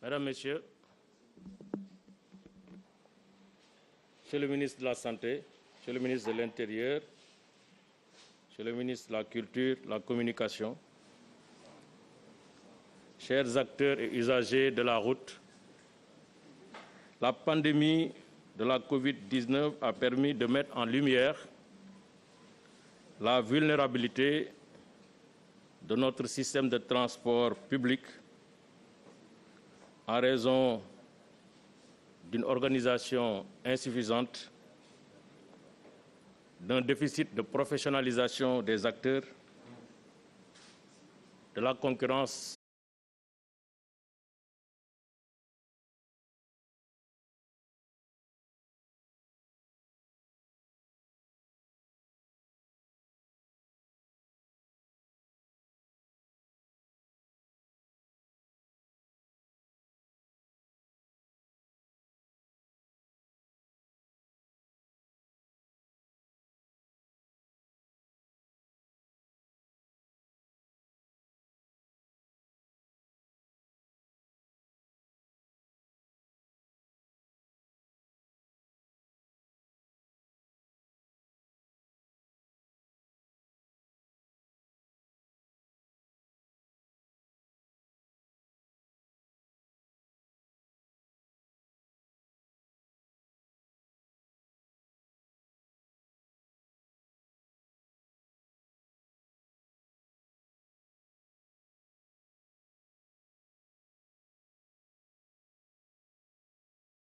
Mesdames, Messieurs, Monsieur le ministre de la Santé, Monsieur le ministre de l'Intérieur, Monsieur le ministre de la Culture, de la Communication, chers acteurs et usagers de la route, la pandémie de la Covid-19 a permis de mettre en lumière la vulnérabilité de notre système de transport public en raison d'une organisation insuffisante, d'un déficit de professionnalisation des acteurs, de la concurrence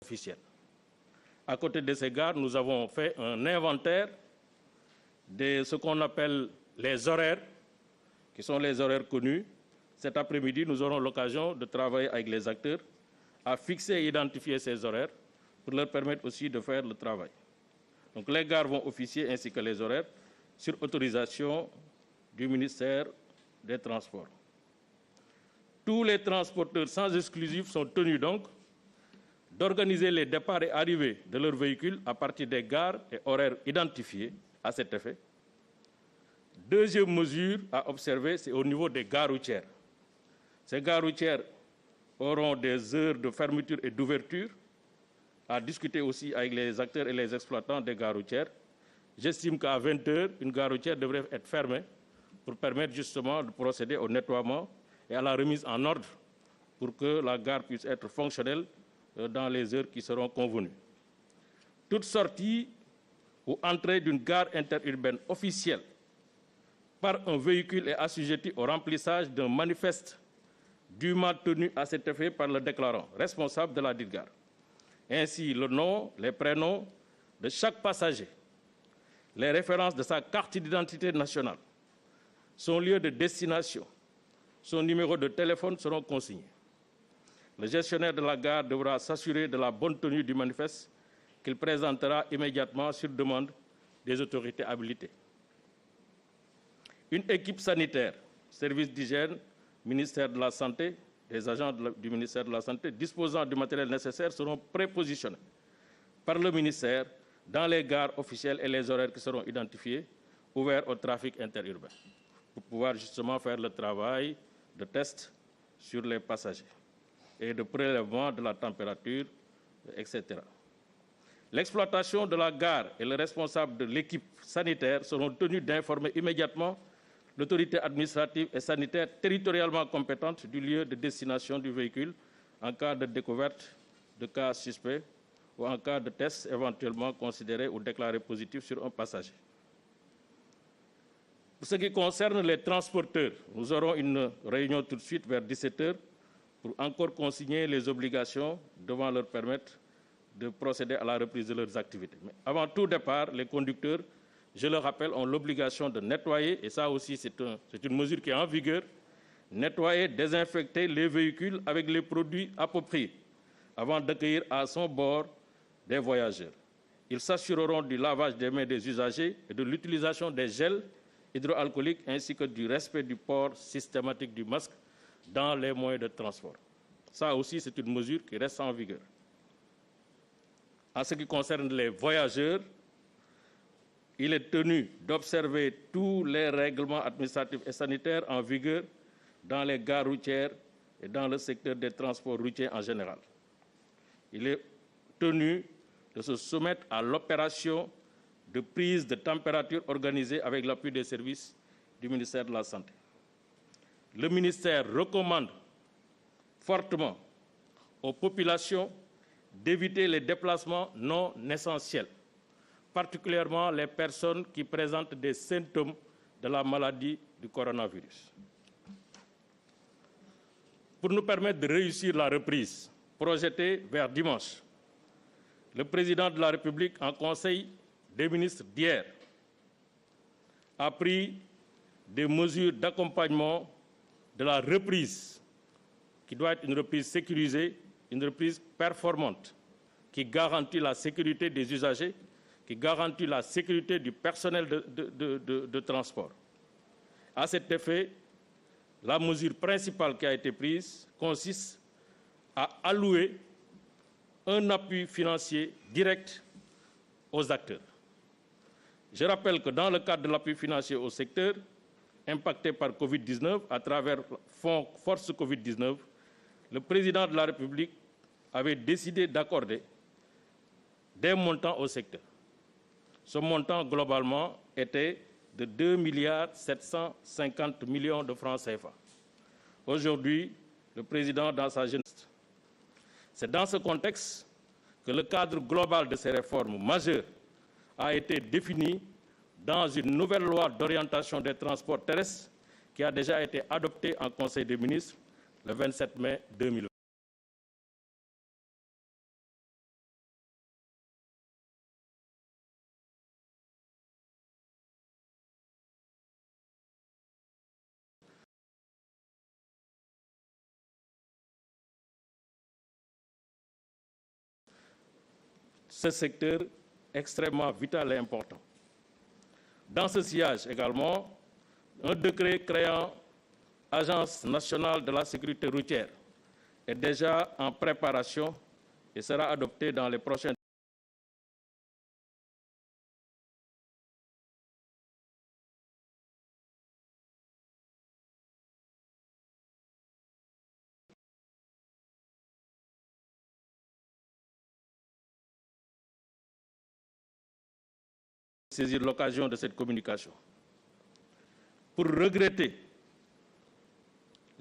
officielle. À côté de ces gares, nous avons fait un inventaire de ce qu'on appelle les horaires, qui sont les horaires connus. Cet après-midi, nous aurons l'occasion de travailler avec les acteurs à fixer et identifier ces horaires pour leur permettre aussi de faire le travail. Donc les gares vont officier ainsi que les horaires sur autorisation du ministère des Transports. Tous les transporteurs sans exclusif sont tenus donc d'organiser les départs et arrivées de leurs véhicules à partir des gares et horaires identifiés à cet effet. Deuxième mesure à observer, c'est au niveau des gares routières. Ces gares routières auront des heures de fermeture et d'ouverture, à discuter aussi avec les acteurs et les exploitants des gares routières. J'estime qu'à 20 h, une gare routière devrait être fermée pour permettre justement de procéder au nettoiement et à la remise en ordre pour que la gare puisse être fonctionnelle dans les heures qui seront convenues. Toute sortie ou entrée d'une gare interurbaine officielle par un véhicule est assujettie au remplissage d'un manifeste dûment tenu à cet effet par le déclarant responsable de la dite gare. Ainsi, le nom, les prénoms de chaque passager, les références de sa carte d'identité nationale, son lieu de destination, son numéro de téléphone seront consignés. Le gestionnaire de la gare devra s'assurer de la bonne tenue du manifeste qu'il présentera immédiatement sur demande des autorités habilitées. Une équipe sanitaire, service d'hygiène, ministère de la Santé, des agents du ministère de la Santé disposant du matériel nécessaire seront prépositionnés par le ministère dans les gares officielles et les horaires qui seront identifiés, ouverts au trafic interurbain, pour pouvoir justement faire le travail de test sur les passagers et de prélèvement de la température, etc. L'exploitation de la gare et le responsable de l'équipe sanitaire seront tenus d'informer immédiatement l'autorité administrative et sanitaire territorialement compétente du lieu de destination du véhicule en cas de découverte de cas suspects ou en cas de test éventuellement considéré ou déclaré positif sur un passager. Pour ce qui concerne les transporteurs, nous aurons une réunion tout de suite vers 17 h pour encore consigner les obligations devant leur permettre de procéder à la reprise de leurs activités. Mais avant tout départ, les conducteurs, je le rappelle, ont l'obligation de nettoyer, et ça aussi c'est une mesure qui est en vigueur, nettoyer, désinfecter les véhicules avec les produits appropriés avant d'accueillir à son bord des voyageurs. Ils s'assureront du lavage des mains des usagers et de l'utilisation des gels hydroalcooliques ainsi que du respect du port systématique du masque dans les moyens de transport. Ça aussi, c'est une mesure qui reste en vigueur. En ce qui concerne les voyageurs, il est tenu d'observer tous les règlements administratifs et sanitaires en vigueur dans les gares routières et dans le secteur des transports routiers en général. Il est tenu de se soumettre à l'opération de prise de température organisée avec l'appui des services du ministère de la Santé. Le ministère recommande fortement aux populations d'éviter les déplacements non essentiels, particulièrement les personnes qui présentent des symptômes de la maladie du coronavirus. Pour nous permettre de réussir la reprise projetée vers dimanche, le président de la République, en Conseil des ministres d'hier, a pris des mesures d'accompagnement de la reprise, qui doit être une reprise sécurisée, une reprise performante, qui garantit la sécurité des usagers, qui garantit la sécurité du personnel de transport. À cet effet, la mesure principale qui a été prise consiste à allouer un appui financier direct aux acteurs. Je rappelle que dans le cadre de l'appui financier au secteur impacté par Covid-19, à travers le Fonds Force Covid-19, le président de la République avait décidé d'accorder des montants au secteur. Ce montant, globalement, était de 2,750 milliards de francs CFA. Aujourd'hui, le président, dans sa jeunesse, c'est dans ce contexte que le cadre global de ces réformes majeures a été défini dans une nouvelle loi d'orientation des transports terrestres qui a déjà été adoptée en Conseil des ministres le 27 mai 2020. Ce secteur extrêmement vital et important. Dans ce sillage également, un décret créant Agence nationale de la sécurité routière est déjà en préparation et sera adopté dans les prochaines saisir l'occasion de cette communication pour regretter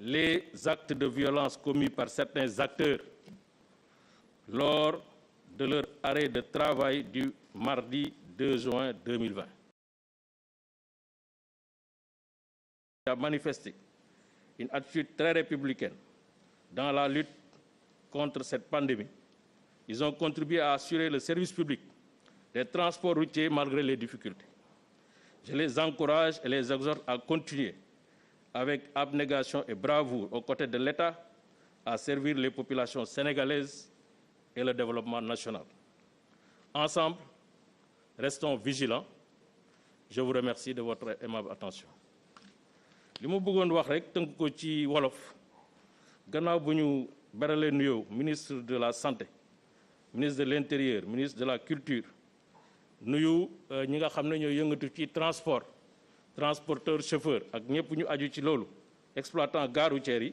les actes de violence commis par certains acteurs lors de leur arrêt de travail du mardi 2 juin 2020. Ils ont manifesté une attitude très républicaine dans la lutte contre cette pandémie. Ils ont contribué à assurer le service public des transports routiers malgré les difficultés. Je les encourage et les exhorte à continuer avec abnégation et bravoure aux côtés de l'État à servir les populations sénégalaises et le développement national. Ensemble, restons vigilants. Je vous remercie de votre aimable attention. li ma bëggoon wax rek tënk ko ci wolof gannaaw bu ñu beralee nuyoo ministre de la santé ministre de l'intérieur ministre de la culture nuyu ñi nga xam ne ñoo yëngatu ci transporteur chauffeur ak ñëpp ñu aju ci loolu exploitant gare routière yi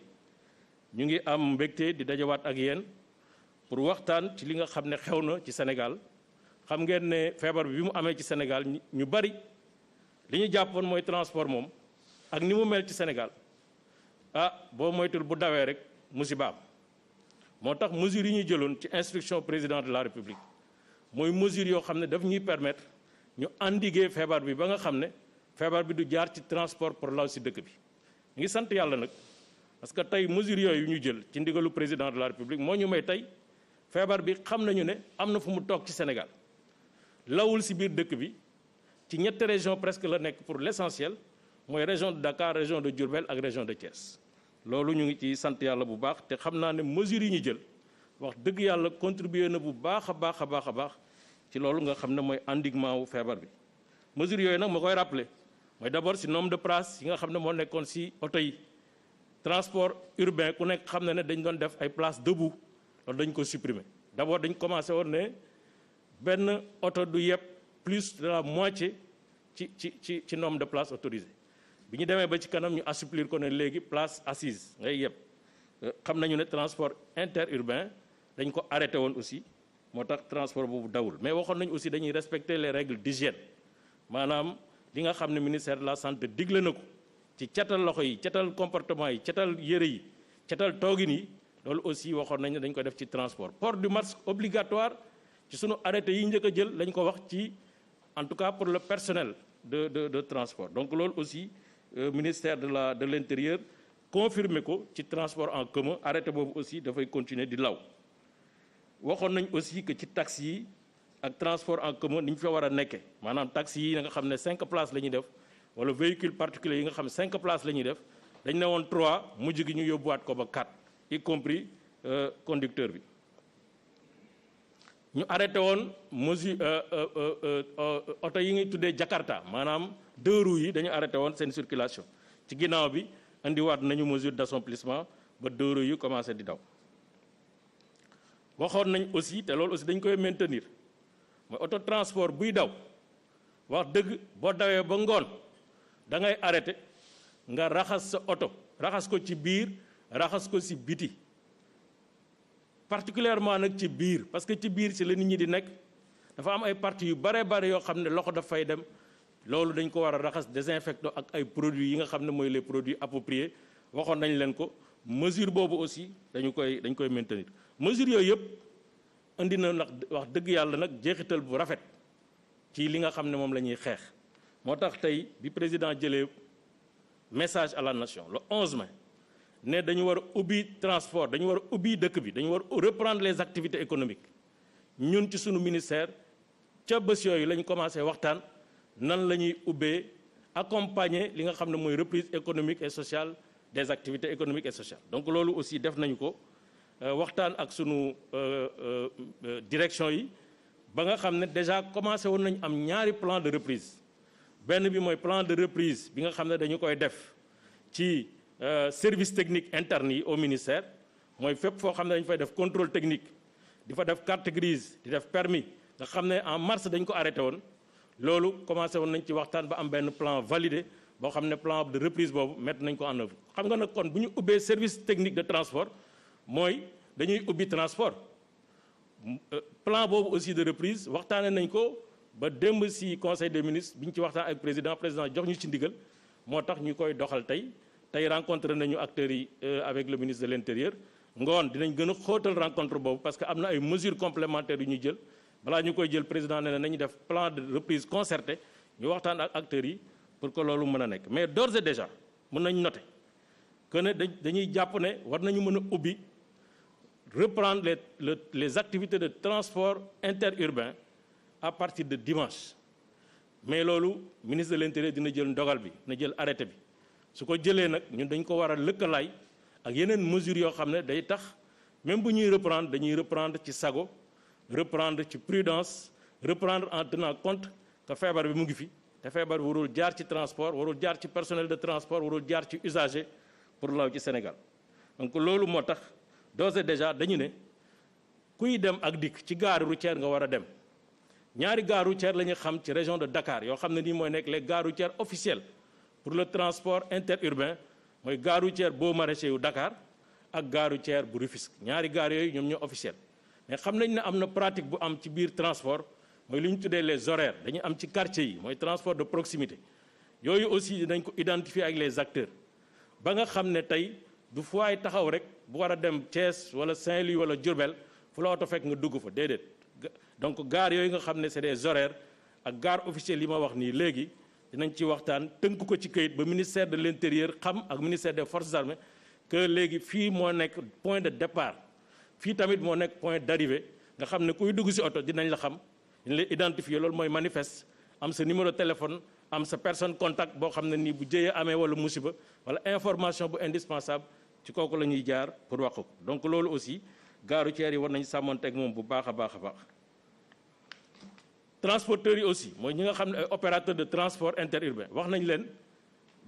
ñu ngi am mbégte di dajawaat ak yéen pour waxtaan ci li nga xam ne xew na ci Sénégal xam ngeen ne feebar bi mu amee ci Sénégal ñu bari li ñu jàppoon mooy transport moom ak ni mu mel ci Sénégal boo moytul bu dawee rek musiba am moo tax mesures yi ñu jëloon ci instruction président de la République mooy mesures yoo xam ne daf ñuy permettre ñu endiguer feebar bi ba nga xam ne feebar bi du jaar ci transport pour law si dëkk bi ñu ngi sant yàlla nag parce que tey mesures yooyu ñu jël ci ndigalu président de la République moo ñu may tey feebar bi xam nañu ne am na fu mu toog ci Sénégal lawul si biir dëkk bi ci ñetti région presque la nekk pour l'essentiel mooy région de Dakar région de Diourbel ak région de Thiès loolu ñu ngi ci sant yàlla bu baax te xam naa ne mesures yi ñu jël wax dëgg yàlla contribuer na bu baax a baax ci loolu nga xam ne mooy endiguement wu feebar bi mesures yooyu nag ma koy rappeler mooy d'abord si nombre de places yi nga xam ne moo nekkoon si oto yi transport urbain ku nekk xam ne dañ doon def ay places debout loolu dañ ko supprimer d'abord dañ commencé woon ne benn oto du yëpp plus de la moitié ci nombre de places autorisées bi ñu demee ba ci kanam ñu assouplir ko ne léegi place assise ngay yëpp xam nañu ne transport interurbain dañ ko arrêté woon aussi moo tax transport boobu dawul mais waxoon nañu aussi dañuy respecter les règles d'hygiène maanaam li nga xam ne ministère de la santé digle na ko ci catal loxo yi catal comportement yi catal yëre yi catal toogin yi loolu aussi waxoon nañu dañ ko def ci transport port du masque obligatoire ci sunu arrêté yi njëkk a jël lañ ko wax ci en tout cas pour le personnel de transport donc loolu aussi ministère de l'intérieur confirmé ko ci transport en commun arrêté boobu aussi dafay continuer di law waxoon nañ aussi que ci taxi yi ak transport en commun ni ñu fa war a nekke maanaam taxi yi nga xam ne 5 places la ñuy def wala véhicule particulier yi nga xam ne 5 places la ñuy def dañ ne woon 3 mujj gi ñu yóbbuwaat ko ba 4 y compris conducteur bi ñu arrêté woon mesure oto yi ngay tuddee Jakarta maanaam 2 roues yi dañu arrêté woon seen circulation ci ginnaaw bi indiwaat nañu mesure d'assouplissement ba 2 roues yi commencé di daw waxoon nañ aussi te loolu aussi dañ koy maintenir mooy auto transport buy daw wax dëgg boo dawee ba ngoon da ngay arrêté nga raxas sa oto raxas ko ci biir raxas ko ci biti particulièrement nag ci biir parce que ci biir ci la nit ñi di nekk dafa am ay parties yu bare yoo xam ne loxo daf fay dem loolu dañ ko war a raxas désinfectant ak ay produits yi nga xam ne mooy les produits appropriés waxoon nañ leen ko mesure boobu aussi dañ koy maintenir mesure yooyu yëpp indi na ndax wax dëgg yàlla nag jeexital bu rafet ci li nga xam ne moom la ñuy xeex moo tax tey bi président jëlee message à la nation le 11 mai ne dañu war a ubbi transport dañu war a ubbi dëkk bi dañu war a reprendre les activités économiques ñun ci sunu ministère ca bés yooyu la ñu commencé waxtaan nan la ñuy ubbee accompagner li nga xam ne mooy reprise économique et sociale des activités économiques et sociales donc loolu aussi def nañu ko waxtaan ak sunu direction yi ba nga xam ne déjà commencé woon nañu am ñaari plan de reprise benn bi mooy plan de reprise bi nga xam ne dañu koy def ci service technique interne yi au ministère mooy fépp foo xam ne dañu fay def contrôle technique di fa def carte grise di def permis nga xam ne en mars dañ ko arrêté woon loolu commencé woon nañ ci waxtaan ba am benn plan validé boo xam ne plan de reprise boobu mettre nañ ko en œuvre xam nga nag kon bu ñu ubbee service technique de transport mooy dañuy ubbi transport plan boobu aussi de reprise waxtaanee nañ ko ba démb si conseil des ministres bi ñu ci waxtaan ak président jox ñu ci ndigal moo tax ñu koy doxal tey rencontré nañu acteurs yi avec le ministre de l'intérieur ngoon dinañ gën a xóotal rencontre boobu parce que am na ay mesures complémentaires yu ñuy jël balaa ñu koy jël président nee na nañu def plan de reprise concerté ñu waxtaan ak acteurs yi pour que loolu mën a nekk mais d'ores et déjà mën nañ noter que ne dañuy jàpp ne war nañu mën a ubbi reprendre les activités de transport interurbain à partir de dimanche mais loolu ministre de l'intérieur dina jël ndogal bi na jël arrêté bi su ko jëlee nag ñun dañ ko war a lëkkalaay ak yeneen mesures yoo xam ne day tax même bu ñuy reprendre dañuy reprendre ci sago reprendre ci prudence reprendre en tenant compte que feebar bi mu ngi fi te feebar bi warul jaar ci transport warul jaar ci personnel de transport warul jaar ci usager pour law ci Sénégal donc loolu moo tax d'ores et déjà dañu ne kuy dem ak dikk ci gare routière nga war a dem ñaari gare routière la ñu xam ci région de Dakar yoo xam ne nii mooy nekk les gares routières officielles pour le transport interurbain mooy gare routière boo maraîcher yu Dakar ak gare routière bu Rufisque ñaari gares yooyu ñoom ñoo officiel mais xam nañ ne am na pratique bu am ci biir transport mooy li ñu tuddee les horaires dañu am ci quartier yi mooy transport de proximité yooyu aussi dañ ko identifier ak les acteurs ba nga xam ne tey du fu waay taxaw rek bu war a dem Thiès wala Saint-Louis wala Diourbel fu la oto fekk nga dugg fa déedéet donc gare yooyu nga xam ne c'est des horaires ak gare officielle yi ma wax nii léegi dinañ ci waxtaan tënk ko ci këyit ba ministère de l'intérieur xam ak ministère des forces armées que léegi fii moo nekk point de départ fii tamit moo nekk point d'arrivée nga xam ne kuy dugg ci oto dinañ la xam dañ lay identifier loolu mooy manifeste am sa numéro de téléphone am sa personne contact boo xam ne nii bu jëyee amee wala musiba wala information bu indispensable ci kooku la ñuy jaar pour wax ko donc loolu aussi gare routière yi war nañu sàmmanteeg moom bu baax a baax a baax. transporteurs yi aussi mooy ñi nga xam ne ay opérateurs de transport interurbain wax nañ leen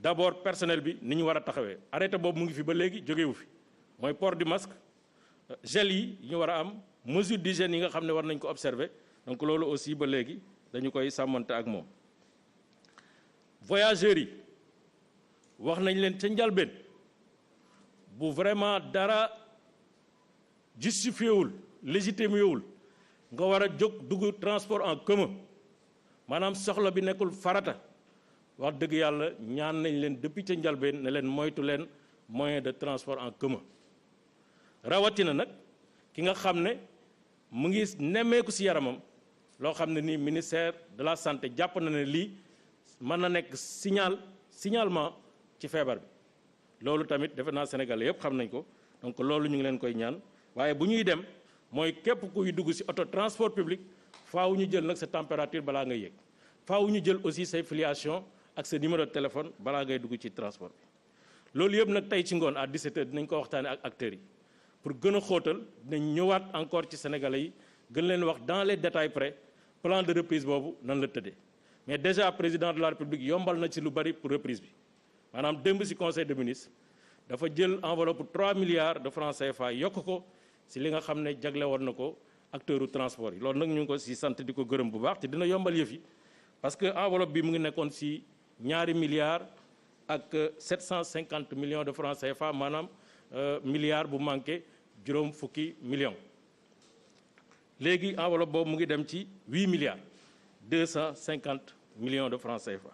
d'abord personnel bi ni ñu war a taxawee arrêté boobu mu ngi fi ba léegi jógewu fi mooy port du masque gel yi ñu war a am mesure d'hygiène yi nga xam ne war nañ ko observer donc loolu aussi ba léegi dañu koy sàmmante ak moom. voyageurs yi wax nañ leen ca njalbeen bu vraiment dara justifié wul légitimé wul nga war a jóg dugg transport en commun maanaam soxla bi nekkul farata wax dëgg yàlla ñaan nañ leen depuis ca njalbeen ne leen moytu leen moyen de transport en commun rawatina nag ki nga xam ne mu ngi nemmeeku ci yaramam loo xam ne nii ministère de la santé jàpp na ne lii mën na nekk signalement ci feebar bi loolu tamit defe naa Sénégal yëpp xam nañ ko donc loolu ñu ngi leen koy ñaan waaye bu ñuy dem mooy képp kuy dugg ci auto transport public faaw ñu jël nag sa température balaa ngay yéeg faaw ñu jël aussi say filiation ak sa numéro de téléphone balaa ngay dugg ci transport bi loolu yëpp nag tey ci ngoon à 17h dinañ ko waxtaane ak acteurs yi pour gën a xóotal dinañ ñëwaat encore ci sénégalais yi gën leen wax dans les détails près plan de reprise boobu nan la tëddee mais déjà président de la république yombal na ci lu bari pour reprise bi maanaam démb ci conseil des ministres dafa jël enveloppe 3 milliards de francs CFA yokk ko ci li nga xam ne jagle woon na ko acteur u transport yi loolu nag ñu ngi ko ci sant di ko gërëm bu baax te dina yombal yëf yi parce que enveloppe bi mu ngi nekkoon ci 2 milliards ak 750 millions de francs CFA maanaam milliard bu manqué juróom fukki millions léegi enveloppe boobu mu ngi dem ci 8 milliards 250 millions de francs CFA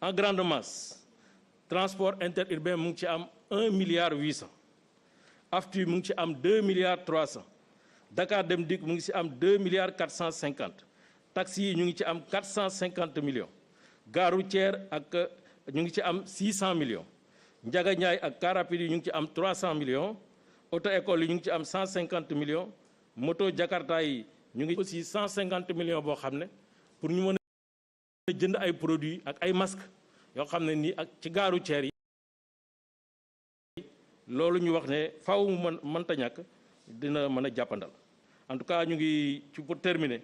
en grande masse transport interurbain mu ngi ci am 1 milliard 800 AFTU mu ngi ci am 2 milliards 300 Dakar Dem Dikk mu ngi ci am 2 milliards 450 taxi yi ñu ngi ci am 450 millions gare routière ak ñu ngi ci am 600 millions Ndiaga Ndiaye ak car rapide yi ñu ngi ci am 300 millions auto école yi ñu ngi ci am 150 millions moto Jakarta yi ñu ngi aussi 150 millions boo xam ne pour ñu mën a jënd ay produits ak ay masques yoo xam ne nii ak ci gare routière yi loolu ñu wax ne faaw mu mënta ñàkk dina mën a jàppandal en tout cas ñu ngi ci pour terminer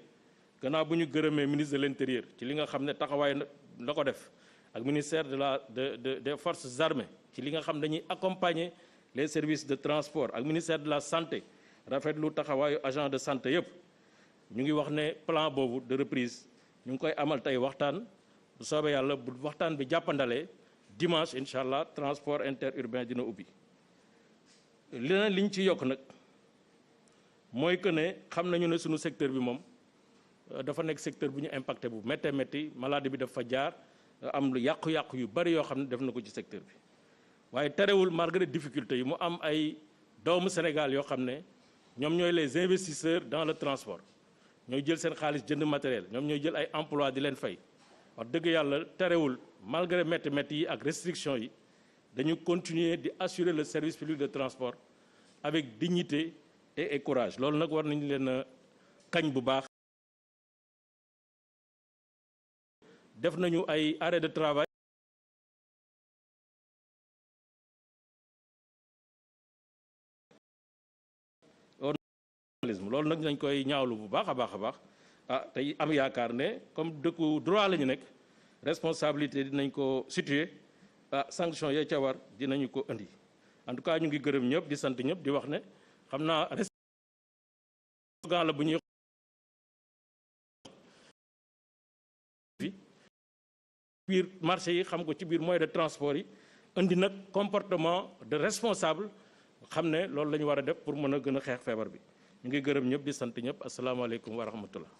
gannaaw bu ñu gërëmee ministre de l'intérieur ci li nga xam ne taxawaay la ko def ak ministère des forces armées ci li nga xam dañuy accompagner les services de transport ak ministère de la santé rafetlu taxawaayu agent de santé yëpp ñu ngi wax ne plan boobu de reprise ñu ngi koy amal tey waxtaan bu soobee yàlla bu waxtaan bi jàppandalee dimanche incha allah transport interurbain dina ubbi leneen li ñu ci yokk nag mooy que ne xam nañu ne suñu secteur bi moom dafa nekk secteur bu ñu impacté bu méttee métti maladie bi dafa jaar am lu yàqu-yàqu yu bari yoo xam ne def na ko ci secteur bi waaye terewul malgré difficulté yi mu am ay doomu Sénégal yoo xam ne ñoom ñooy les investisseurs dans le transport ñooy jël seen xaalis jënd matériel ñoom ñooy jël ay emploi di leen fay wax dëgg yàlla terewul malgré métti métti yi ak restriction yi dañu continuer di assurer le service public de transport avec dignité et courage loolu nag war nañu leen a kañ bu baax. def nañu ay arrêt de travail loolu nag dañ koy ñaawlu bu baax a baax a baax tey am yaakaar ne comme dëkku droit la ñu nekk responsabilité dinañ ko situer sanction ya ca war dinañu ko indi en tout cas ñu ngi gërëm ñëpp di sant ñëpp di wax ne xam naa slogan la bu ñuy biir marché yi xam ko ci biir moyen de transport yi indi nag comportement de responsable xam ne loolu la ñu war a def pour mën a gën a xeex feebar bi ñu ngi gërëm ñëpp di sant ñëpp asalaamaaleykum wa rahmatullah